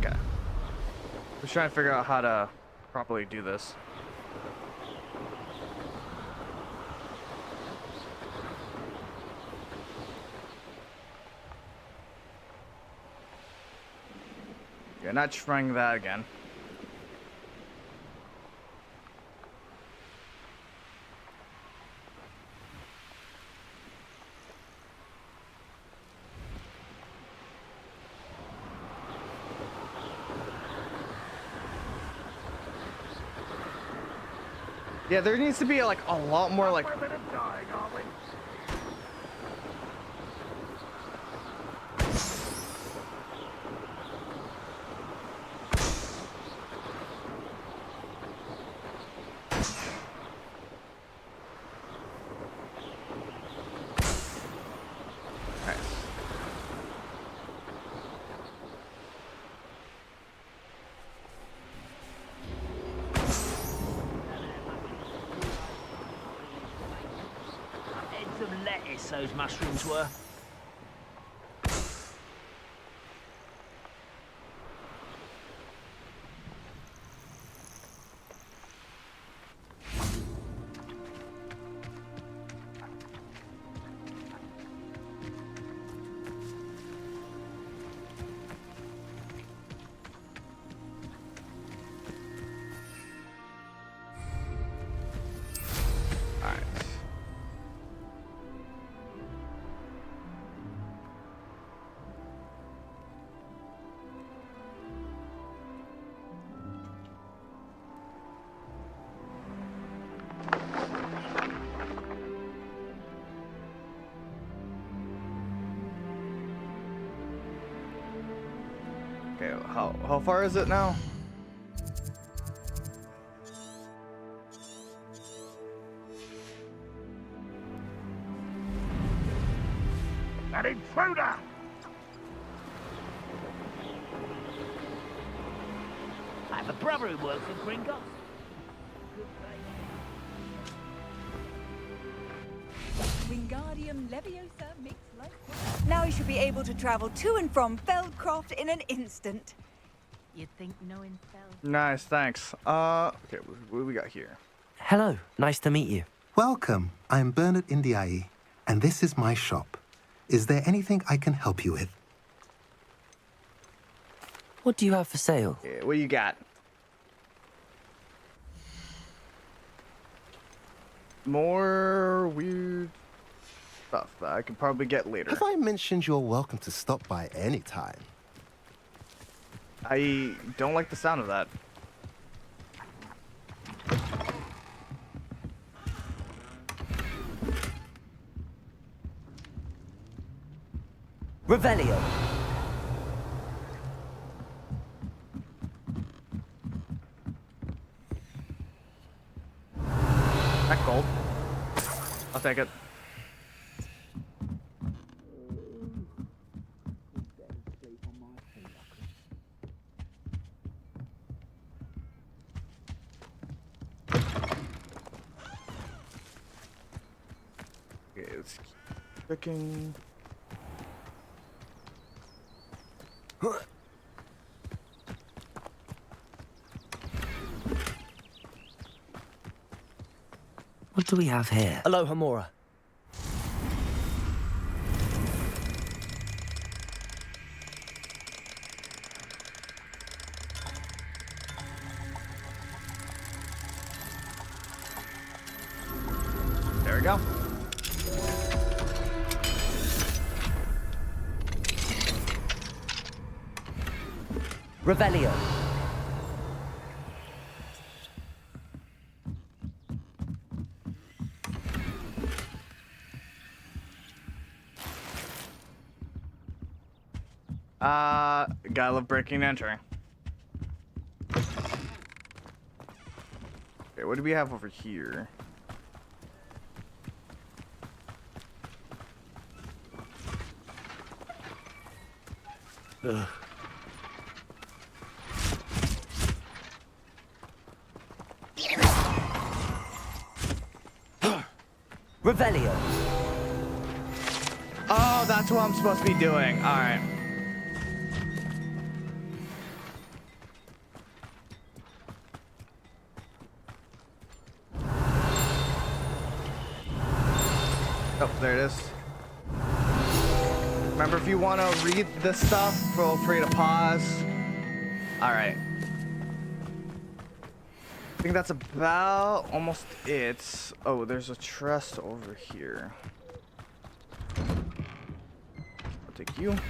Okay. Just trying to figure out how to properly do this. Yeah, not trying that again. Yeah, there needs to be like a lot more like. Lettuce those mushrooms were. Okay, how far is it now? An intruder! I have a brother who works in Gringotts. Wingardium Leviosa makes life. Now you should be able to travel to and from Feldcroft in an instant. You'd think knowing Feld. Nice, thanks. Okay, what do we got here? Hello, nice to meet you. Welcome. I'm Bernard Indiai, and this is my shop. Is there anything I can help you with? What do you have for sale? Yeah, what do you got? More weird stuff that I could probably get later. Have I mentioned you're welcome to stop by any time? I don't like the sound of that. Revelio. That gold. I'll take it. Okay, it's clicking. What do we have here? Aloha Mora. There we go. Revelio. Gotta love breaking and entering. Okay, what do we have over here? Ugh. Revelio. Oh, that's what I'm supposed to be doing. All right. Oh, there it is. Remember, if you want to read this stuff, feel free to pause. All right. I think that's about almost it. Oh, there's a chest over here. I'll take you. Here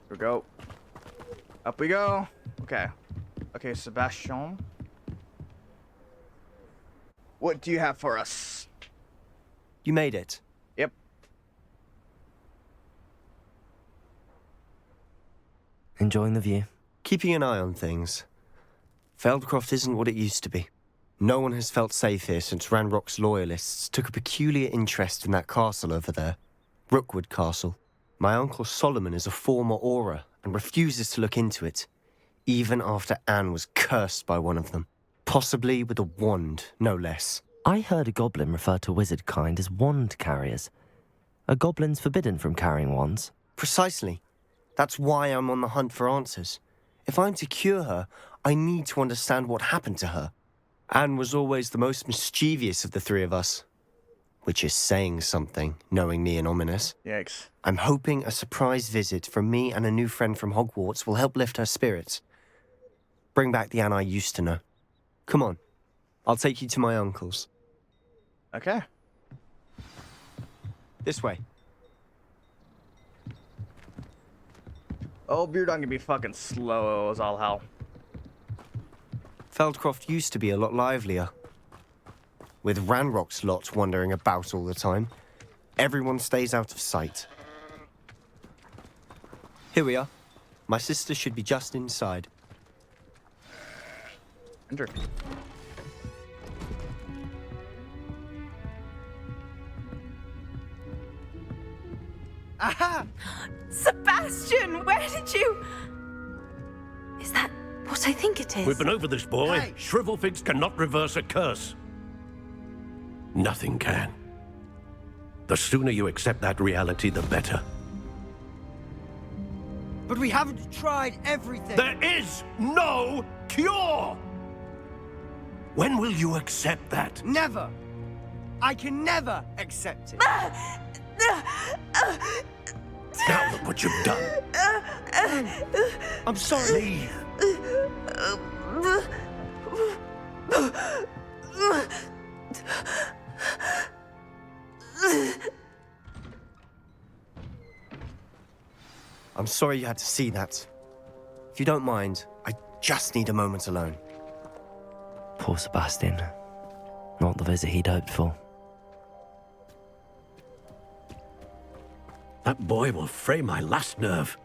we go. Up we go. Okay. Okay, Sabastion. What do you have for us? You made it. Yep. Enjoying the view? Keeping an eye on things. Feldcroft isn't what it used to be. No one has felt safe here since Ranrock's loyalists took a peculiar interest in that castle over there. Rookwood Castle. My uncle Solomon is a former Auror and refuses to look into it, even after Anne was cursed by one of them. Possibly with a wand, no less. I heard a goblin refer to wizard kind as wand carriers. Are goblins forbidden from carrying wands? Precisely. That's why I'm on the hunt for answers. If I'm to cure her, I need to understand what happened to her. Anne was always the most mischievous of the three of us. Which is saying something, knowing me and Ominous. Yikes. I'm hoping a surprise visit from me and a new friend from Hogwarts will help lift her spirits. Bring back the Anne I used to know. Come on. I'll take you to my uncle's. Okay. This way. Oh, Beardon can be fucking slow as all hell. Feldcroft used to be a lot livelier. With Ranrock's lot wandering about all the time, everyone stays out of sight. Here we are. My sister should be just inside. Enter. Aha! Sabastion, where did you... Is that what I think it is? We've been over this, boy. Hey. Shrivelfigs cannot reverse a curse. Nothing can. The sooner you accept that reality, the better. But we haven't tried everything. There is no cure! When will you accept that? Never. I can never accept it. Now look what you've done. I'm sorry. Leave. I'm sorry you had to see that. If you don't mind, I just need a moment alone. Poor Sebastian. Not the visit he'd hoped for. That boy will fray my last nerve.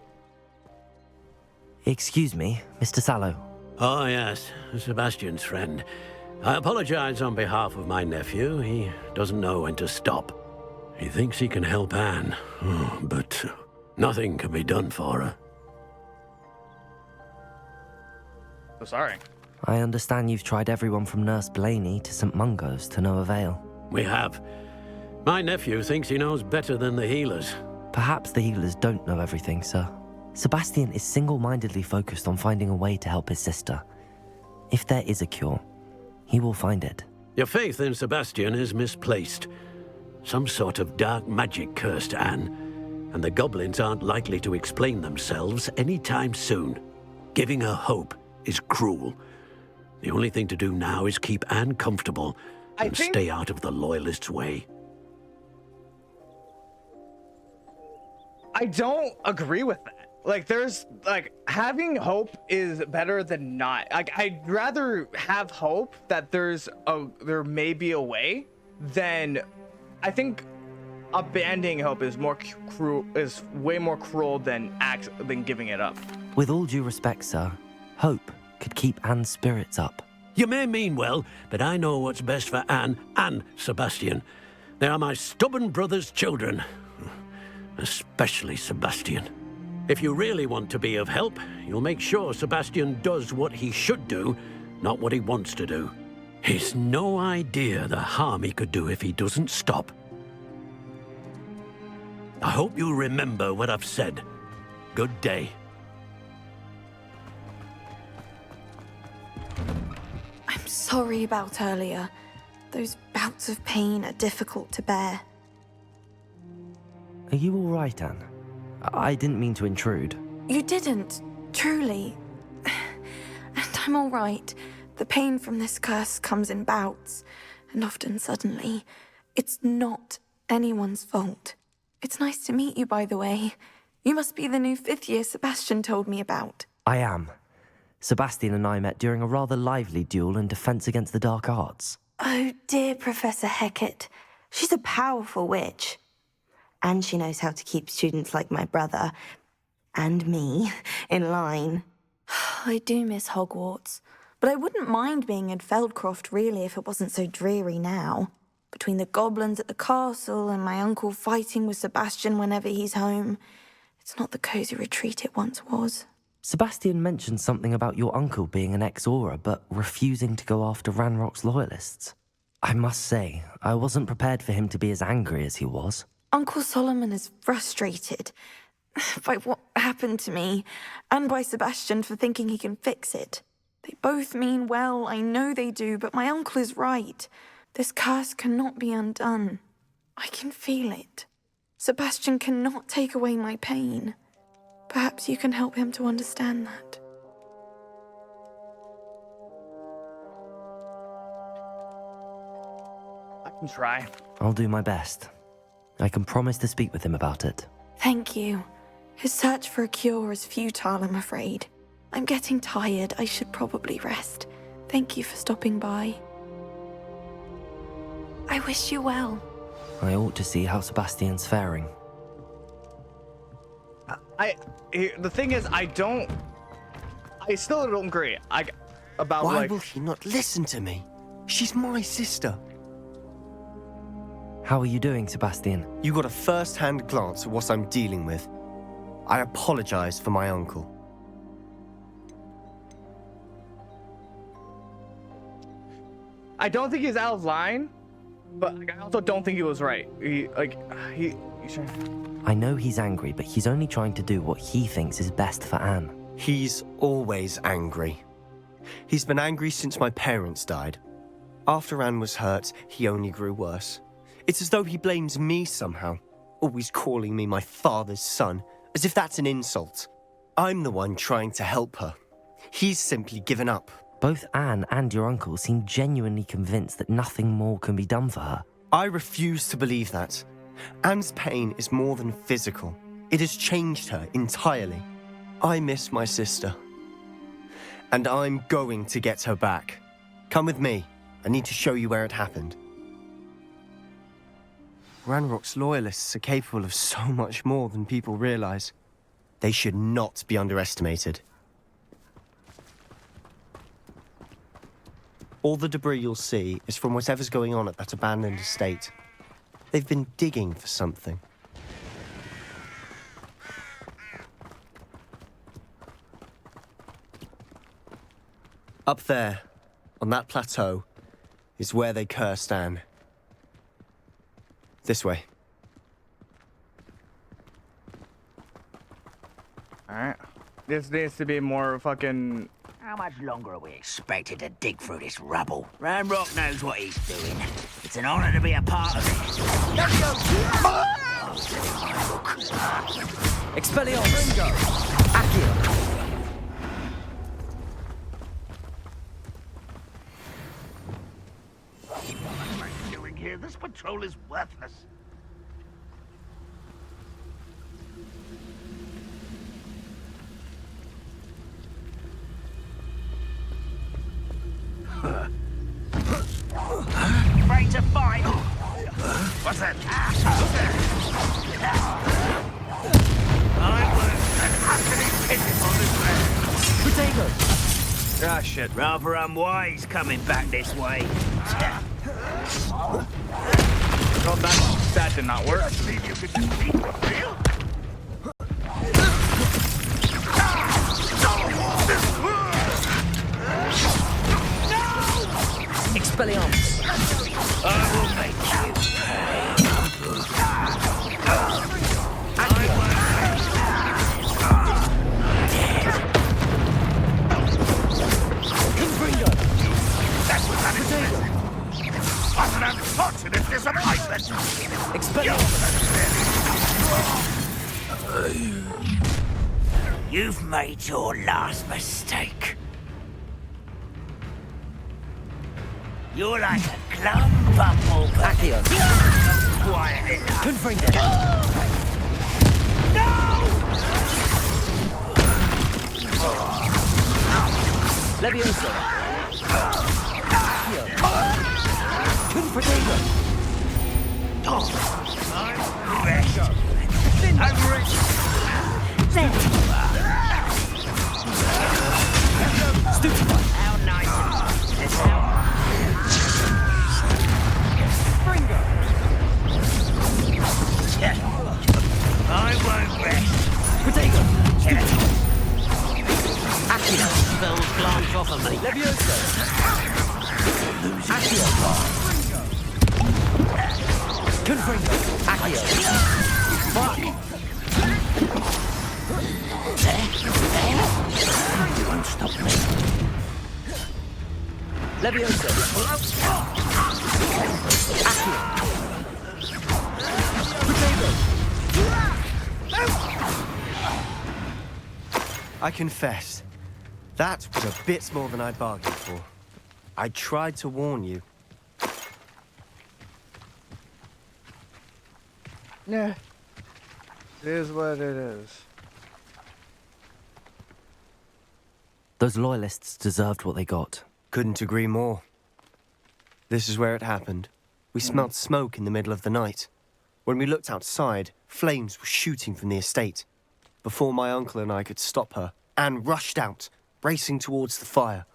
Excuse me, Mr. Sallow. Oh, yes, Sebastian's friend. I apologize on behalf of my nephew. He doesn't know when to stop. He thinks he can help Anne, but nothing can be done for her. So sorry. I understand you've tried everyone from Nurse Blaney to St. Mungo's to no avail. We have. My nephew thinks he knows better than the healers. Perhaps the healers don't know everything, sir. Sebastian is single-mindedly focused on finding a way to help his sister. If there is a cure, he will find it. Your faith in Sabastion is misplaced. Some sort of dark magic cursed Anne, and the goblins aren't likely to explain themselves anytime soon. Giving her hope is cruel. The only thing to do now is keep Anne comfortable and stay out of the Loyalists' way. I don't agree with that. Like, there's, like, having hope is better than not. Like, I'd rather have hope that there may be a way than, I think abandoning hope is way more cruel than giving it up. With all due respect, sir, hope could keep Anne's spirits up. You may mean well, but I know what's best for Anne and Sabastion. They are my stubborn brother's children. Especially Sabastion. If you really want to be of help, you'll make sure Sabastion does what he should do, not what he wants to do. He's no idea the harm he could do if he doesn't stop. I hope you'll remember what I've said. Good day. sorry about earlier. Those bouts of pain are difficult to bear. Are you all right, Anne? I didn't mean to intrude. You didn't, truly. And I'm all right. The pain from this curse comes in bouts, and often suddenly. It's not anyone's fault. It's nice to meet you, by the way. You must be the new 5th year Sabastion told me about. I am. Sabastion and I met during a rather lively duel in defense against the dark arts. Oh, dear Professor Hecat. She's a powerful witch. And she knows how to keep students like my brother, and me, in line. I do miss Hogwarts, but I wouldn't mind being in Feldcroft, really, if it wasn't so dreary now. Between the goblins at the castle and my uncle fighting with Sabastion whenever he's home, it's not the cosy retreat it once was. Sabastion mentioned something about your uncle being an ex-Auror, but refusing to go after Ranrock's loyalists. I must say, I wasn't prepared for him to be as angry as he was. Uncle Solomon is frustrated by what happened to me, and by Sabastion for thinking he can fix it. They both mean well, I know they do, but my uncle is right. This curse cannot be undone. I can feel it. Sabastion cannot take away my pain. Perhaps you can help him to understand that. I can try. I'll do my best. I can promise to speak with him about it. Thank you. His search for a cure is futile, I'm afraid. I'm getting tired. I should probably rest. Thank you for stopping by. I wish you well. I ought to see how Sabastion's faring. The thing is, I still don't agree. Why will she not listen to me? She's my sister. How are you doing, Sabastion? You got a first-hand glance at what I'm dealing with. I apologize for my uncle. I don't think he's out of line, but I also don't think he was right. I know he's angry, but he's only trying to do what he thinks is best for Anne. He's always angry. He's been angry since my parents died. After Anne was hurt, he only grew worse. It's as though he blames me somehow, always calling me my father's son, as if that's an insult. I'm the one trying to help her. He's simply given up. Both Anne and your uncle seem genuinely convinced that nothing more can be done for her. I refuse to believe that. Anne's pain is more than physical. It has changed her entirely. I miss my sister. And I'm going to get her back. Come with me. I need to show you where it happened. Ranrock's loyalists are capable of so much more than people realize. They should not be underestimated. All the debris you'll see is from whatever's going on at that abandoned estate. They've been digging for something. Up there, on that plateau, is where they cursed Anne. This way. Alright. This needs to be more fucking... How much longer are we expected to dig through this rubble? Ranrock knows what he's doing. It's an honor to be a part of it. Expelliarmus! Accio! What am I doing here? This patrol is worthless. Ready to fight? What's that? I was Potato! Ah, shit. rather unwise coming back this way. Well, that did not work. Expelliarmus! I will make you. Confringo! fortunate disappointment! You've made your last mistake. You're like a glum bumble. Accio. Quiet enough. Confringo. Levioso. Accio. Confringo. I'm rich. Stupefy. How nice. It's how I won't rest. Protego. Accio. Spells glance off of me. Levioso. Accio. Confringo. Accio. Fuck. You won't stop me. Levioso. Accio. Protego. I confess, that was a bit more than I bargained for. I tried to warn you. Yeah. It is what it is. Those loyalists deserved what they got. Couldn't agree more. This is where it happened. We smelled smoke in the middle of the night. When we looked outside, flames were shooting from the estate. Before my uncle and I could stop her, Anne rushed out, racing towards the fire,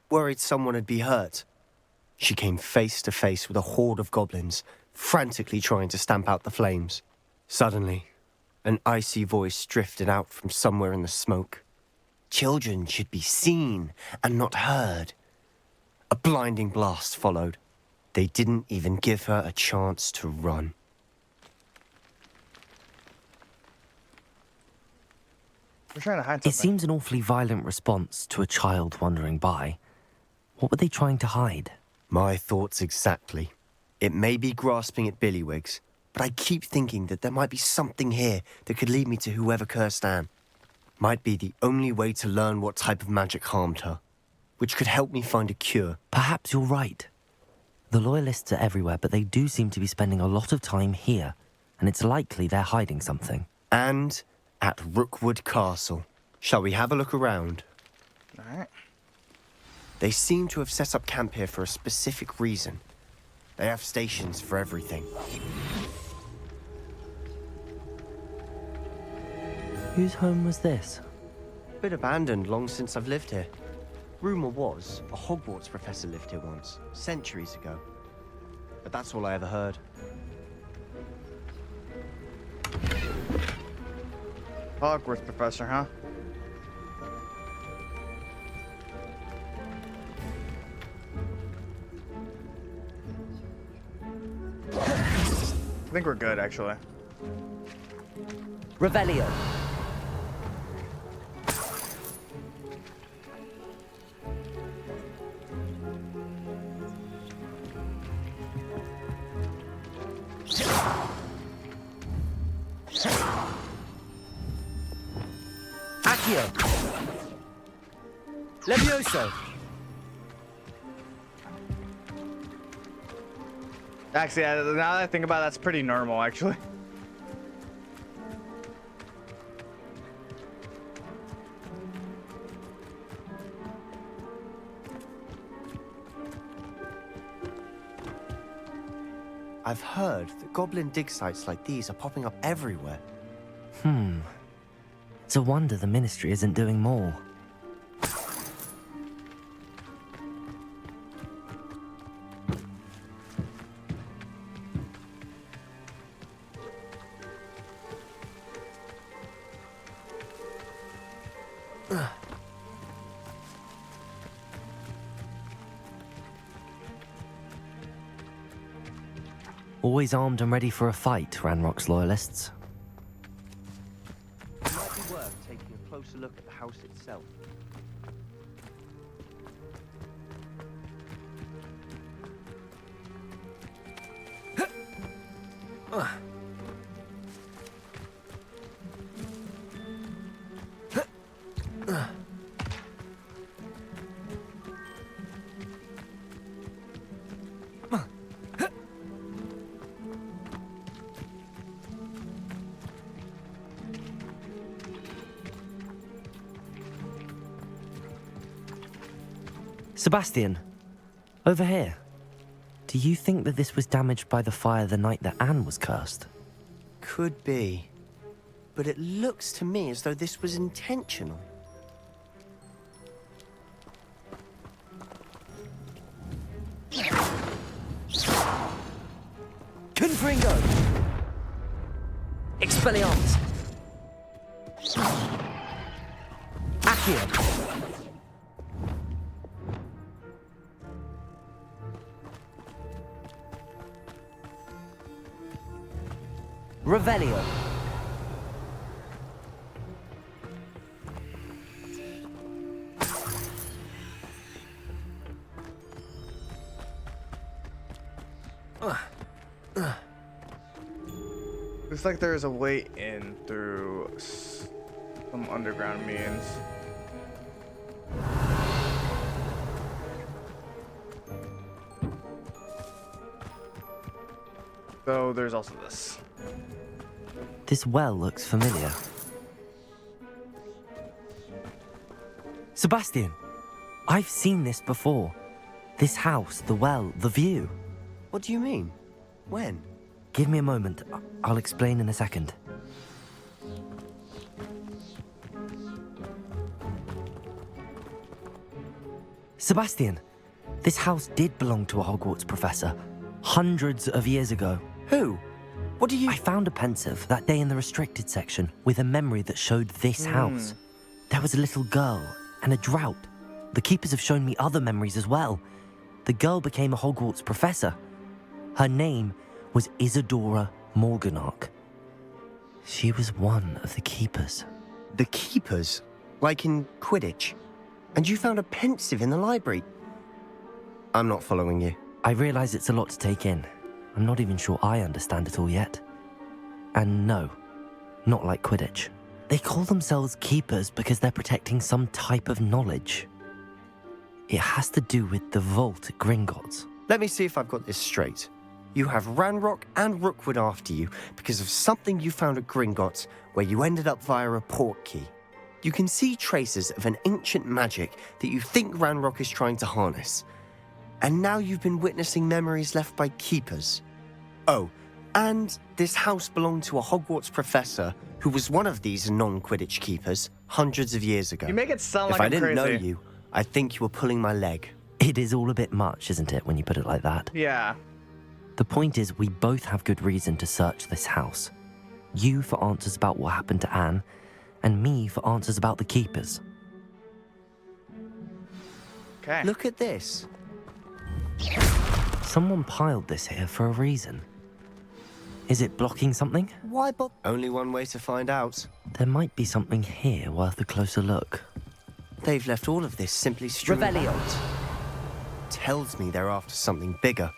worried someone had been hurt. She came face to face with a horde of goblins, frantically trying to stamp out the flames. Suddenly, an icy voice drifted out from somewhere in the smoke. Children should be seen and not heard. A blinding blast followed. They didn't even give her a chance to run. We're trying to hide something. It seems an awfully violent response to a child wandering by. What were they trying to hide? My thoughts exactly. It may be grasping at Billywigs, but I keep thinking that there might be something here that could lead me to whoever cursed Anne. Might be the only way to learn what type of magic harmed her, which could help me find a cure. Perhaps you're right. The loyalists are everywhere, but they do seem to be spending a lot of time here, and it's likely they're hiding something. And at Rookwood Castle. Shall we have a look around? All right. They seem to have set up camp here for a specific reason. They have stations for everything. Whose home was this? Bit abandoned long since I've lived here. Rumour was a Hogwarts professor lived here once, centuries ago. But that's all I ever heard. Hogwarts professor, huh? I think we're good, actually. Revelio. Accio. Levioso. Actually, now that I think about it, that's pretty normal, actually. I've heard that goblin dig sites like these are popping up everywhere. It's a wonder the Ministry isn't doing more. Always armed and ready for a fight, Ranrock's loyalists. It might be worth taking a closer look at the house itself. Sabastion, over here. Do you think that this was damaged by the fire the night that Anne was cursed? Could be. But it looks to me as though this was intentional. Confringo! Expelliarmus! Accio! Revelio. Looks like there is a way in through some underground means. So there's also this. This well looks familiar. Sabastion, I've seen this before. This house, the well, the view. What do you mean? When? Give me a moment. I'll explain in a second. Sabastion, this house did belong to a Hogwarts professor hundreds of years ago. Who? What do you... I found a pensive that day in the restricted section with a memory that showed this house. There was a little girl and a drought. The keepers have shown me other memories as well. The girl became a Hogwarts professor. Her name was Isadora Morganach. She was one of the keepers. The keepers? Like in Quidditch? And you found a pensive in the library? I'm not following you. I realize it's a lot to take in. I'm not even sure I understand it all yet. And no, not like Quidditch. They call themselves keepers because they're protecting some type of knowledge. It has to do with the vault at Gringotts. Let me see if I've got this straight. You have Ranrock and Rookwood after you because of something you found at Gringotts where you ended up via a portkey. You can see traces of an ancient magic that you think Ranrock is trying to harness. And now you've been witnessing memories left by keepers. Oh, and this house belonged to a Hogwarts professor who was one of these non-Quidditch keepers hundreds of years ago. You make it sound like if I I'm didn't know crazy. you, I think you were pulling my leg. It is all a bit much, isn't it, when you put it like that? Yeah. The point is, we both have good reason to search this house. You for answers about what happened to Anne, and me for answers about the keepers. Okay. Look at this. Someone piled this here for a reason. Is it blocking something? Why, Bob? Only one way to find out. There might be something here worth a closer look. They've left all of this simply strewn Revelio. about. Tells me they're after something bigger.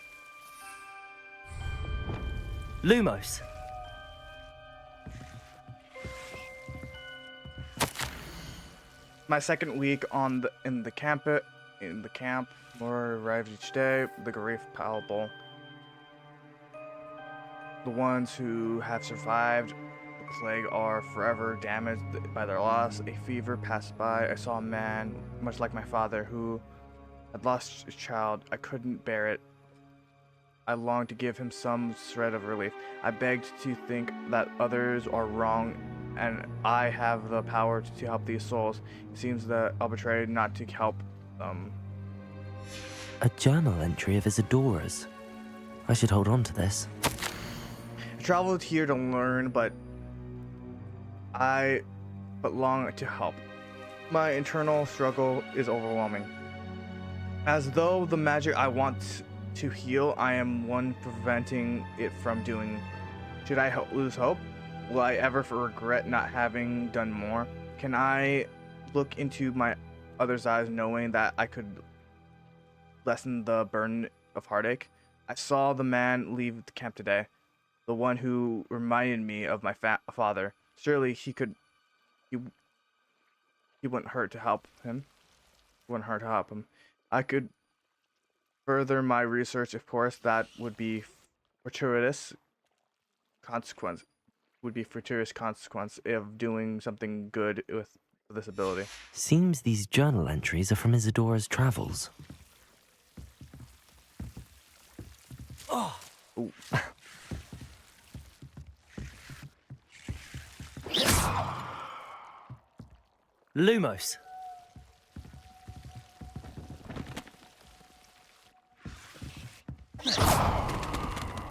Lumos. My second week in the camp. More arrives each day. The grief palpable. The ones who have survived the plague are forever damaged by their loss. A fever passed by. I saw a man, much like my father, who had lost a child. I couldn't bear it. I longed to give him some shred of relief. I begged to think that others are wrong, and I have the power to help these souls. It seems that I'll betray not to help them. A journal entry of Isadora's. I should hold on to this. I traveled here to learn, but long to help. My internal struggle is overwhelming. As though the magic I want to heal, I am one preventing it from doing. Should I lose hope? Will I ever regret not having done more? Can I look into my other's eyes knowing that I could lessen the burden of heartache? I saw the man leave the camp today. the one who reminded me of my father. Surely he wouldn't hurt to help him. Wouldn't hurt to help him. I could further my research, of course. That would be fortuitous consequence. Would be fortuitous consequence of doing something good with this ability. Seems these journal entries are from Isadora's travels. Oh. Ooh. Lumos.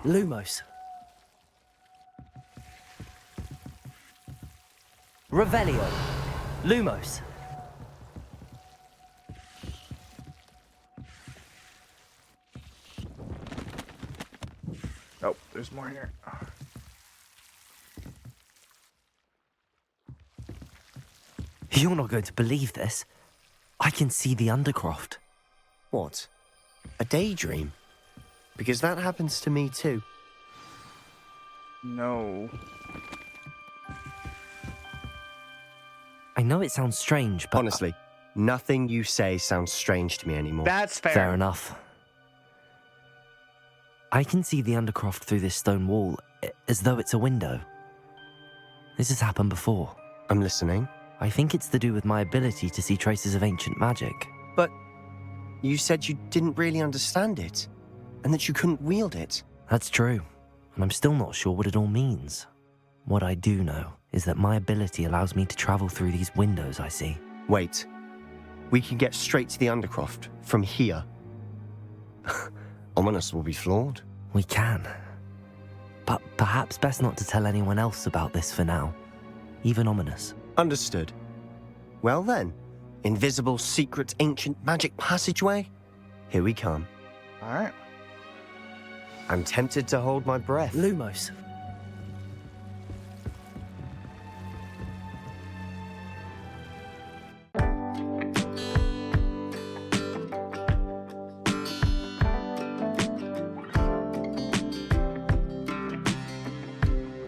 Lumos. Revelio. Lumos. Oh, there's more here. You're not going to believe this. I can see the Undercroft. What? A daydream? Because that happens to me too. No. I know it sounds strange, but... Honestly, nothing you say sounds strange to me anymore. That's fair. Fair enough. I can see the Undercroft through this stone wall, as though it's a window. This has happened before. I'm listening. I think it's to do with my ability to see traces of ancient magic. But you said you didn't really understand it, and that you couldn't wield it. That's true, and I'm still not sure what it all means. What I do know is that my ability allows me to travel through these windows I see. Wait. We can get straight to the Undercroft from here. Ominous will be floored. We can. But perhaps best not to tell anyone else about this for now. Even Ominous. Understood. Well then, invisible, secret, ancient magic passageway? Here we come. All right. I'm tempted to hold my breath. Lumos.